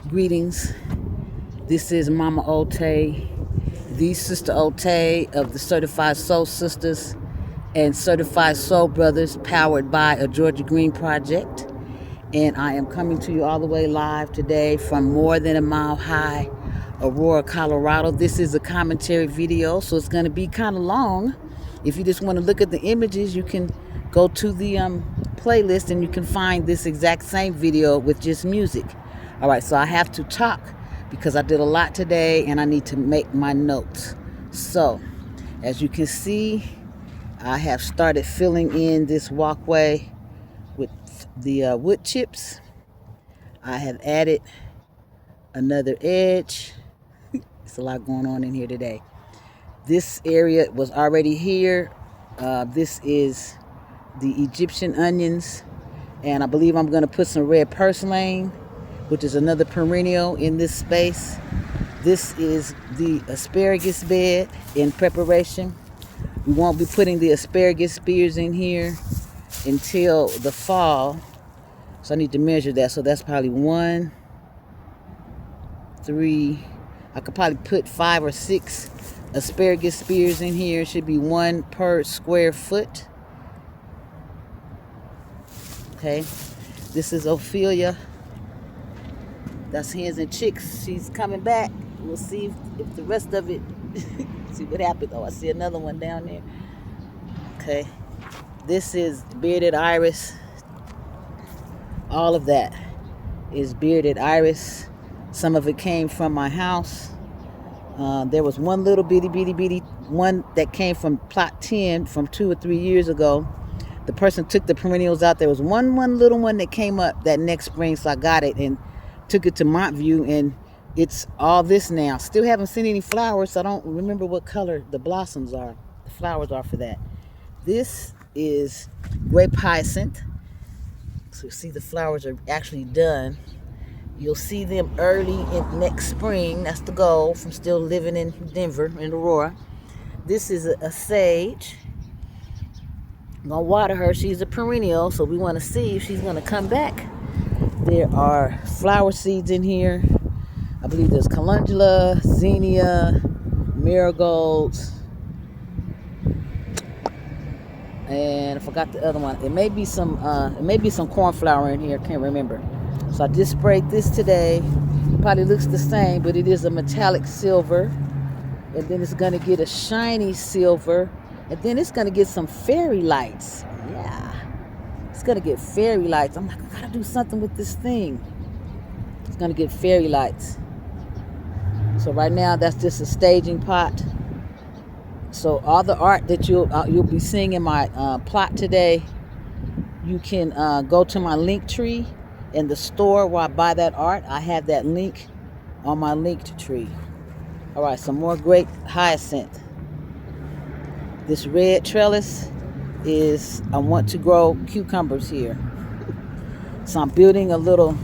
Greetings. This is Mama Otay, the Sister Otay of the Certified Soul Sisters and Certified Soul Brothers, powered by a Georgia Green Project. And I am coming to you all the way live today from More Than a Mile High, Aurora, Colorado. This is a commentary video, so it's going to be kind of long. If you just want to look at the images, you can go to the playlist and you can find this exact same video with just music. All right, so I have to talk because I did a lot today and I need to make my notes. So, as you can see, I have started filling in this walkway with the wood chips. I have added another edge. It's a lot going on in here today. This area was already here. This is the Egyptian onions, and I believe I'm going to put some red purslane, which is another perennial in this space. This is the asparagus bed in preparation. We won't be putting the asparagus spears in here until the fall, so I need to measure that. So that's probably 1, 3, I could probably put 5 or 6 asparagus spears in here. It should be 1 per square foot. Okay, this is Ophelia. That's Hens and Chicks. She's coming back. We'll see if the rest of it, see what happens. Oh, I see another one down there. Okay, this is Bearded Iris. All of that is Bearded Iris. Some of it came from my house. There was one little bitty one that came from plot 10 from 2 or 3 years ago. The person took the perennials out. There was one little one that came up that next spring, so I got it and took it to Montview, and it's all this now. Still haven't seen any flowers, so I don't remember what color the blossoms are. The flowers are for that. This is grape hyacinth. So you see the flowers are actually done. You'll see them early in next spring. That's the goal from still living in Denver, in Aurora. This is a sage. I'm gonna water her. She's a perennial, so we want to see if she's gonna come back. There are flower seeds in here. I believe there's calendula, zinnia, marigolds, and I forgot the other one. It may be some cornflower in here. I can't remember. So I just sprayed this today. Probably looks the same, but it is a metallic silver, and then it's gonna get a shiny silver, and then it's gonna get some fairy lights. Yeah. It's gonna get fairy lights. I'm like, I gotta do something with this thing. It's gonna get fairy lights. So right now, that's just a staging pot. So all the art that you'll be seeing in my plot today, you can go to my link tree in the store where I buy that art. I have that link on my linked tree. All right, some more grape hyacinth. This red trellis is, I want to grow cucumbers here. So I'm building a little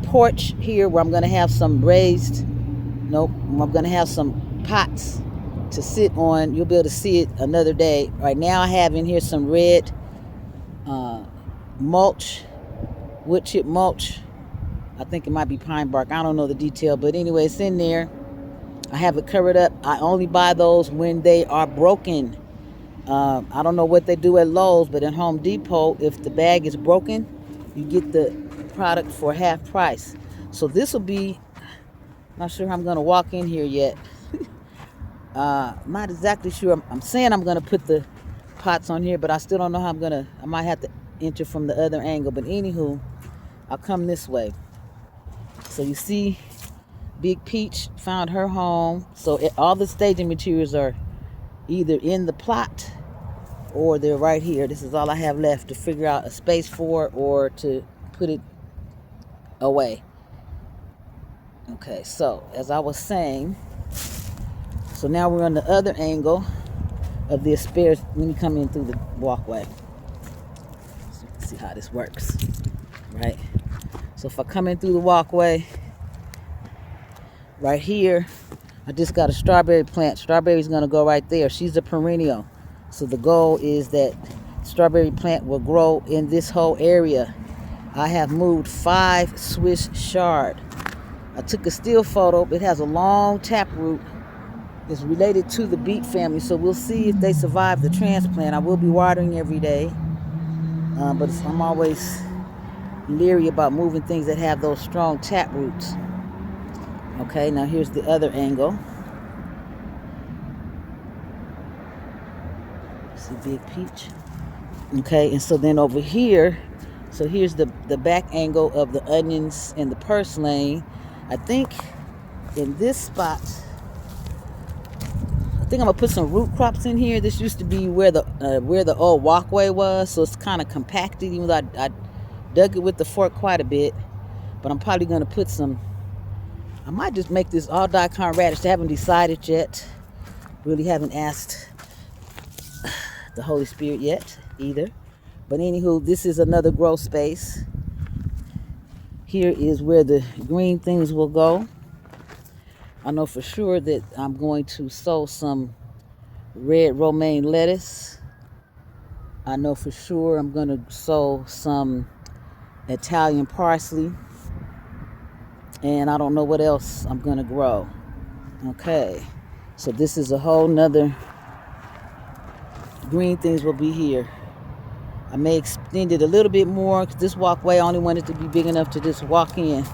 porch here where I'm going to have some I'm going to have some pots to sit on. You'll be able to see it another day. Right now I have in here some red mulch, wood chip mulch. I think it might be pine bark. I don't know the detail, but anyway, it's in there. I have it covered up. I only buy those when they are broken. I don't know what they do at Lowe's, but in Home Depot, if the bag is broken, you get the product for half price. So this will be, not sure how I'm going to walk in here yet. Not exactly sure. I'm saying I'm going to put the pots on here, but I still don't know how I might have to enter from the other angle. But anywho, I'll come this way. So you see, Big Peach found her home. So all the staging materials are either in the plot or they're right here. This is all I have left to figure out a space for or to put it away. Okay, so as I was saying, so now we're on the other angle of the asparagus when you come in through the walkway. So you can see how this works, right? So if I come in through the walkway, right here, I just got a strawberry plant. Strawberry's gonna go right there. She's a perennial. So the goal is that strawberry plant will grow in this whole area. I have moved 5 Swiss chard. I took a still photo. It has a long taproot. It's related to the beet family, so we'll see if they survive the transplant. I will be watering every day, but I'm always leery about moving things that have those strong taproots. Okay, now here's the other angle. See Big Peach. Okay, and so then over here, so here's the back angle of the onions and the purslane. I think in this spot, I think I'm gonna put some root crops in here. This used to be where the old walkway was, so it's kind of compacted, even though I dug it with the fork quite a bit. But I'm probably gonna put some, I might just make this all daikon radish. I haven't decided yet. Really haven't asked the Holy Spirit yet either. But anywho, this is another grow space. Here is where the green things will go. I know for sure that I'm going to sow some red romaine lettuce. I know for sure I'm going to sow some Italian parsley. And I don't know what else I'm going to grow. Okay, so this is a whole nother, green things will be here. I may extend it a little bit more because this walkway, I only want it to be big enough to just walk in.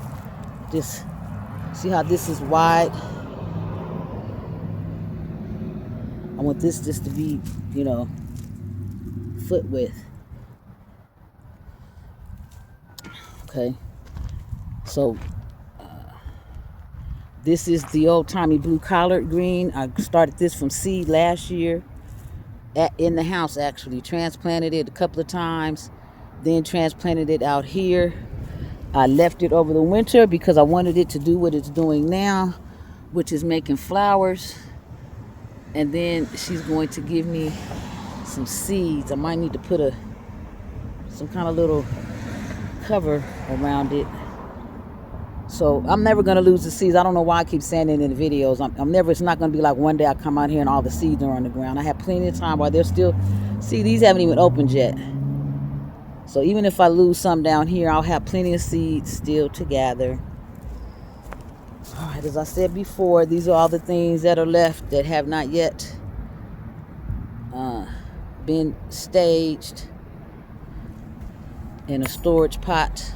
Just see how this is wide. I want this just to be, foot width. Okay, so this is the old-timey blue collard green. I started this from seed last year. In the house, actually. Transplanted it a couple of times, then transplanted it out here. I left it over the winter because I wanted it to do what it's doing now, which is making flowers. And then she's going to give me some seeds. I might need to put some kind of little cover around it. So I'm never going to lose the seeds. I don't know why I keep saying it in the videos. It's not going to be like one day I come out here and all the seeds are on the ground. I have plenty of time while they're still, see, these haven't even opened yet. So even if I lose some down here, I'll have plenty of seeds still to gather. All right, as I said before, these are all the things that are left that have not yet been staged in a storage pot.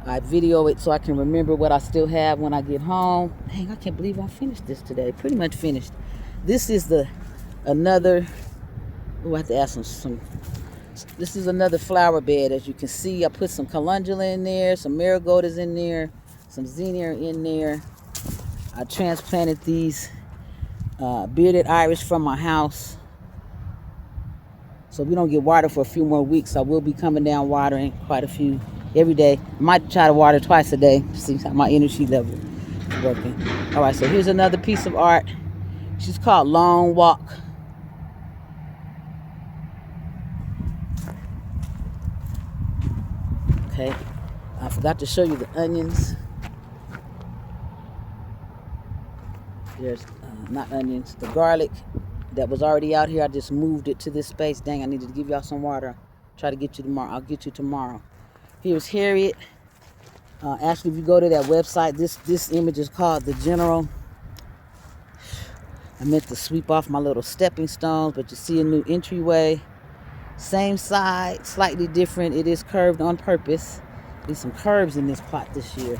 I video it so I can remember what I still have when I get home. Dang, I can't believe I finished this today. Pretty much finished. This is another, I have to add some, this is another flower bed. As you can see, I put some calendula in there, some marigolds in there, some zinnia in there. I transplanted these bearded iris from my house. So we don't get water for a few more weeks. I will be coming down watering quite a few every day. I might try to water twice a day to see how my energy level is working. All right, so here's another piece of art. She's called Long Walk. Okay, I forgot to show you the onions. There's not onions, the garlic that was already out here. I just moved it to this space. Dang, I needed to give y'all some water. Try to get you tomorrow. I'll get you tomorrow. Here's Harriet. Actually, if you go to that website, this image is called The General. I meant to sweep off my little stepping stones, but you see a new entryway. Same side, slightly different. It is curved on purpose. There's some curves in this plot this year.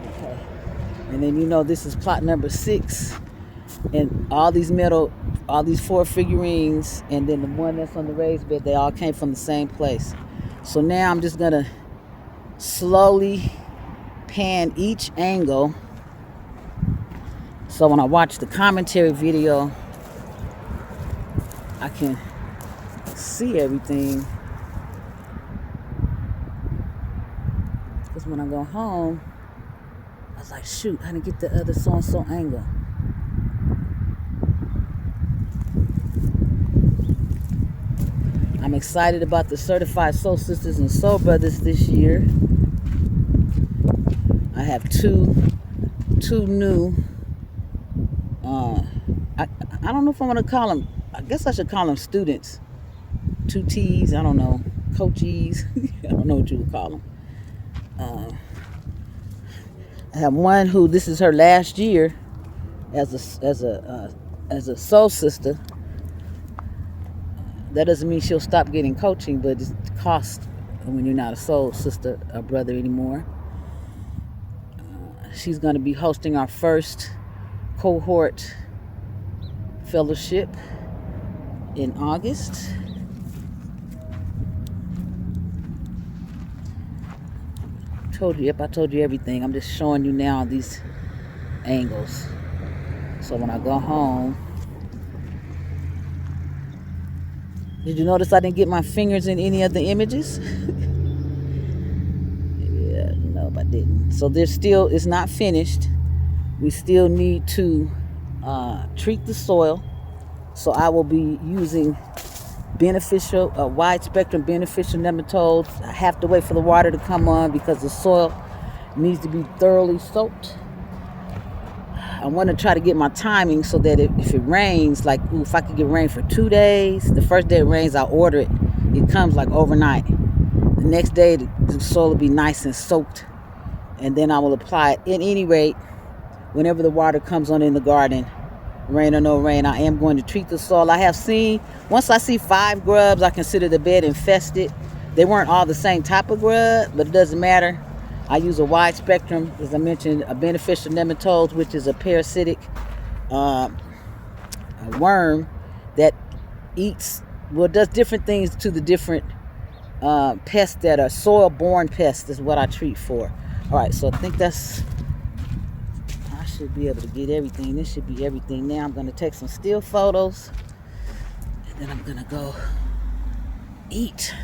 Okay. And then this is plot number 6. And all these 4 figurines, and then the one that's on the raised bed, they all came from the same place. So now I'm just gonna slowly pan each angle, so when I watch the commentary video, I can see everything. Because when I go home, I was like, shoot, I didn't get the other so-and-so angle. I'm excited about the Certified Soul Sisters and Soul Brothers this year. I have two new, I don't know if I want to call them, I guess I should call them students. 2 T's, I don't know. coachees. I don't know what you would call them. I have one who this is her last year as a soul sister. That doesn't mean she'll stop getting coaching, but it costs when you're not a soul sister or brother anymore. She's going to be hosting our first cohort fellowship in August. I told you everything. I'm just showing you now these angles. So when I go home, did you notice I didn't get my fingers in any of the images? Yeah, no, I didn't. So it's not finished. We still need to treat the soil. So I will be using wide spectrum beneficial nematodes. I have to wait for the water to come on because the soil needs to be thoroughly soaked. I want to try to get my timing so that if it rains, like if I could get rain for 2 days, the first day it rains, I'll order it. It comes like overnight. The next day, the soil will be nice and soaked, and then I will apply it. At any rate, whenever the water comes on in the garden, rain or no rain, I am going to treat the soil. I have seen, once I see 5 grubs, I consider the bed infested. They weren't all the same type of grub, but it doesn't matter. I use a wide spectrum, as I mentioned, a beneficial nematodes, which is a parasitic a worm that does different things to the different pests that are soil-borne pests is what I treat for. All right, so I think I should be able to get everything. This should be everything. Now I'm going to take some still photos, and then I'm going to go eat.